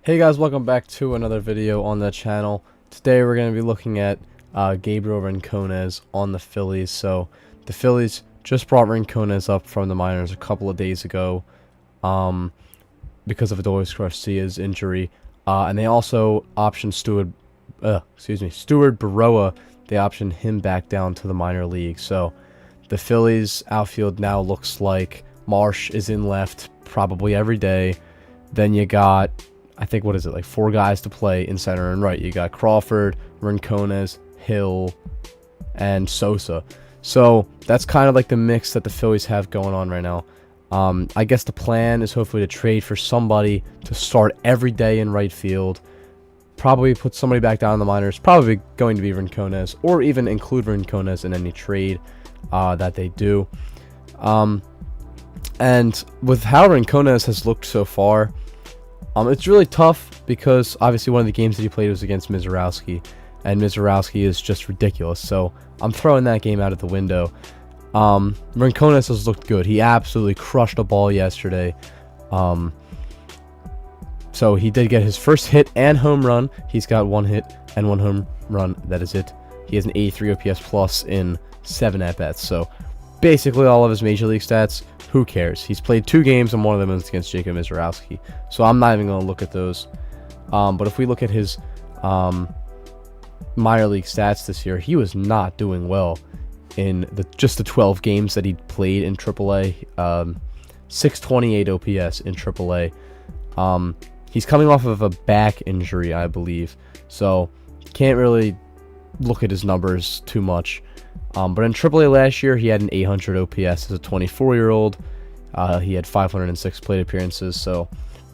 Hey guys, welcome back to another video on the channel. Today we're going to be looking at Gabriel Rincones on the Phillies. So the Phillies just brought Rincones up from the minors a couple of days ago because of Adolis Garcia's injury, and they also optioned Stuart Baroa. They optioned him back down to the minor league. So the Phillies outfield now looks like Marsh is in left probably every day. Then you got, I think, what is it, like 4 guys to play in center and right. You got Crawford, Rincones, Hill, and Sosa. So that's kind of like the mix that the Phillies have going on right now. I guess the plan is hopefully to trade for somebody to start every day in right field. Probably put somebody back down in the minors. Probably going to be Rincones, or even include Rincones in any trade that they do. And with how Rincones has looked so far, it's really tough because obviously one of the games that he played was against Mizorowski, and Mizorowski is just ridiculous. So I'm throwing that game out of the window. Rincones has looked good. He absolutely crushed a ball yesterday. So he did get his first hit and home run. He's got 1 hit and 1 home run. That is it. He has an 83 OPS plus in 7 at-bats. So basically all of his major league stats, who cares? He's played 2 games, and one of them is against Jacob Mizorowski. So I'm not even going to look at those. But if we look at his minor league stats this year, he was not doing well in just the 12 games that he played in AAA. 628 OPS in AAA. He's coming off of a back injury, I believe. So can't really look at his numbers too much. But in AAA last year, he had an 800 OPS as a 24-year-old. He had 506 plate appearances, so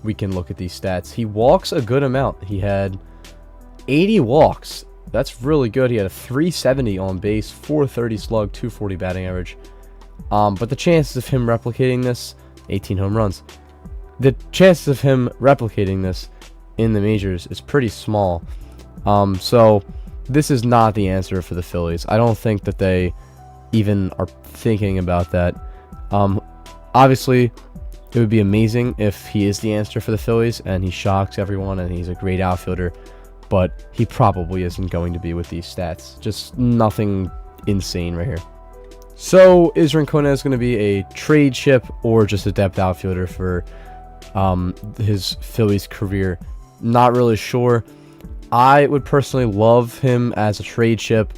we can look at these stats. He walks a good amount. He had 80 walks. That's really good. He had a 370 on base, 430 slug, 240 batting average. But the chances of him replicating this, 18 home runs. The chances of him replicating this in the majors is pretty small. So this is not the answer for the Phillies. I don't think that they even are thinking about that. Obviously, it would be amazing if he is the answer for the Phillies and he shocks everyone and he's a great outfielder, but he probably isn't going to be with these stats. Just nothing insane right here. So is Rincones going to be a trade chip or just a depth outfielder for his Phillies career? Not really sure. I would personally love him as a trade chip.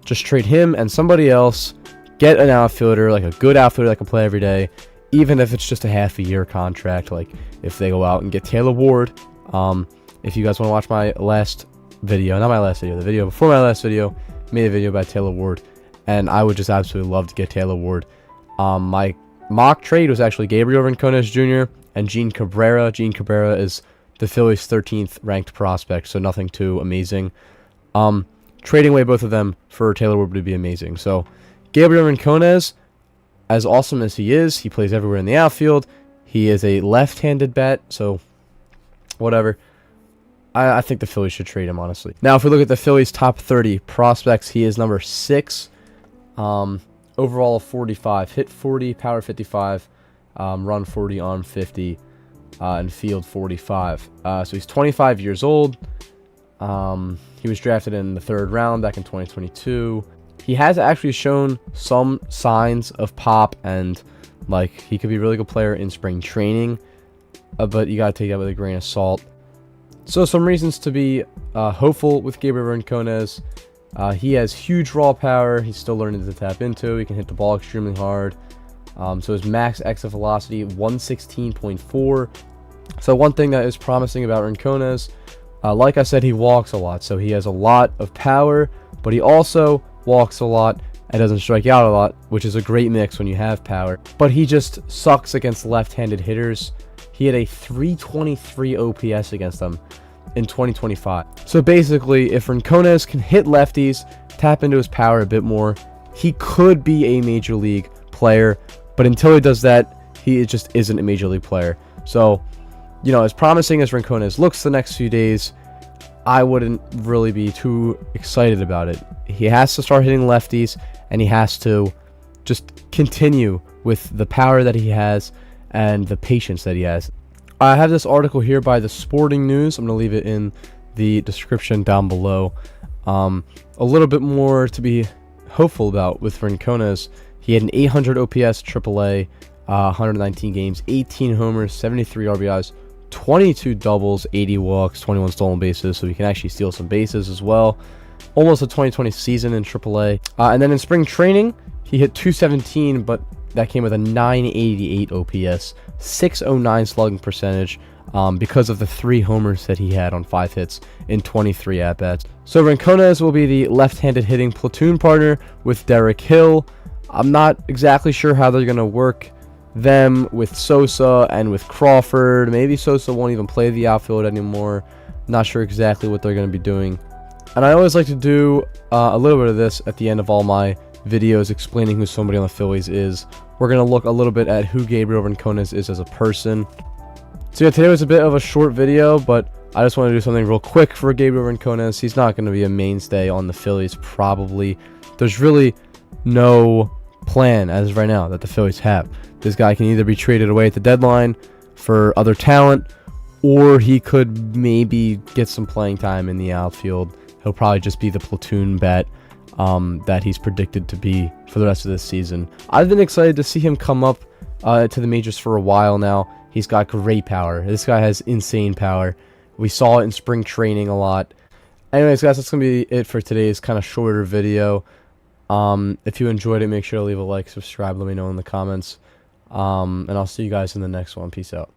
Just trade him and somebody else. Get an outfielder, like a good outfielder that can play every day, even if it's just a half-a-year contract. Like if they go out and get Taylor Ward. If you guys want to watch my last video, not my last video, the video before my last video, made a video about Taylor Ward, and I would just absolutely love to get Taylor Ward. My mock trade was actually Gabriel Rincones Jr. and Gene Cabrera. Gene Cabrera is the Phillies' 13th ranked prospect, so nothing too amazing. Trading away both of them for Taylor Ward would be amazing. So Gabriel Rincones, as awesome as he is, he plays everywhere in the outfield. He is a left-handed bat, so whatever. I think the Phillies should trade him, honestly. Now, if we look at the Phillies' top 30 prospects, he is number 6. Overall of 45, hit 40, power 55, run 40, on 50. And field 45. So he's 25 years old. He was drafted in the 3rd round back in 2022. He has actually shown some signs of pop, and like he could be a really good player in spring training, but you gotta take that with a grain of salt. So some reasons to be hopeful with Gabriel Rincones. He has huge raw power. He's still learning to tap into. He can hit the ball extremely hard. So his max exit velocity 116.4. So one thing that is promising about Rincones, like I said, he walks a lot. So he has a lot of power, but he also walks a lot and doesn't strike out a lot, which is a great mix when you have power. But he just sucks against left-handed hitters. He had a 323 OPS against them in 2025. So basically, if Rincones can hit lefties, tap into his power a bit more, he could be a major league player. But until he does that, he just isn't a major league player. So, you know, as promising as Rincones looks the next few days, I wouldn't really be too excited about it. He has to start hitting lefties, and he has to just continue with the power that he has and the patience that he has. I have this article here by the Sporting News. I'm going to leave it in the description down below. A little bit more to be hopeful about with Rincones. He had an 800 OPS AAA, 119 games, 18 homers, 73 RBIs, 22 doubles, 80 walks, 21 stolen bases, so he can actually steal some bases as well. Almost a 2020 season in AAA. And then in spring training, he hit 217, but that came with a 988 OPS, 609 slugging percentage, because of the 3 homers that he had on 5 hits in 23 at-bats. So Rincones will be the left-handed hitting platoon partner with Derek Hill. I'm not exactly sure how they're going to work them with Sosa and with Crawford. Maybe Sosa won't even play the outfield anymore. Not sure exactly what they're going to be doing. And I always like to do a little bit of this at the end of all my videos explaining who somebody on the Phillies is. We're going to look a little bit at who Gabriel Rincones is as a person. So yeah, today was a bit of a short video, but I just want to do something real quick for Gabriel Rincones. He's not going to be a mainstay on the Phillies, probably. There's really no plan as of right now that the Phillies have. This guy can either be traded away at the deadline for other talent, or he could maybe get some playing time in the outfield. He'll probably just be the platoon bat that he's predicted to be for the rest of this season. I've been excited to see him come up to the majors for a while now. He's got great power. This guy has insane power. We saw it in spring training a lot. Anyways, guys, that's going to be it for today's kind of shorter video. If you enjoyed it, make sure to leave a like, subscribe, let me know in the comments. And I'll see you guys in the next one. Peace out.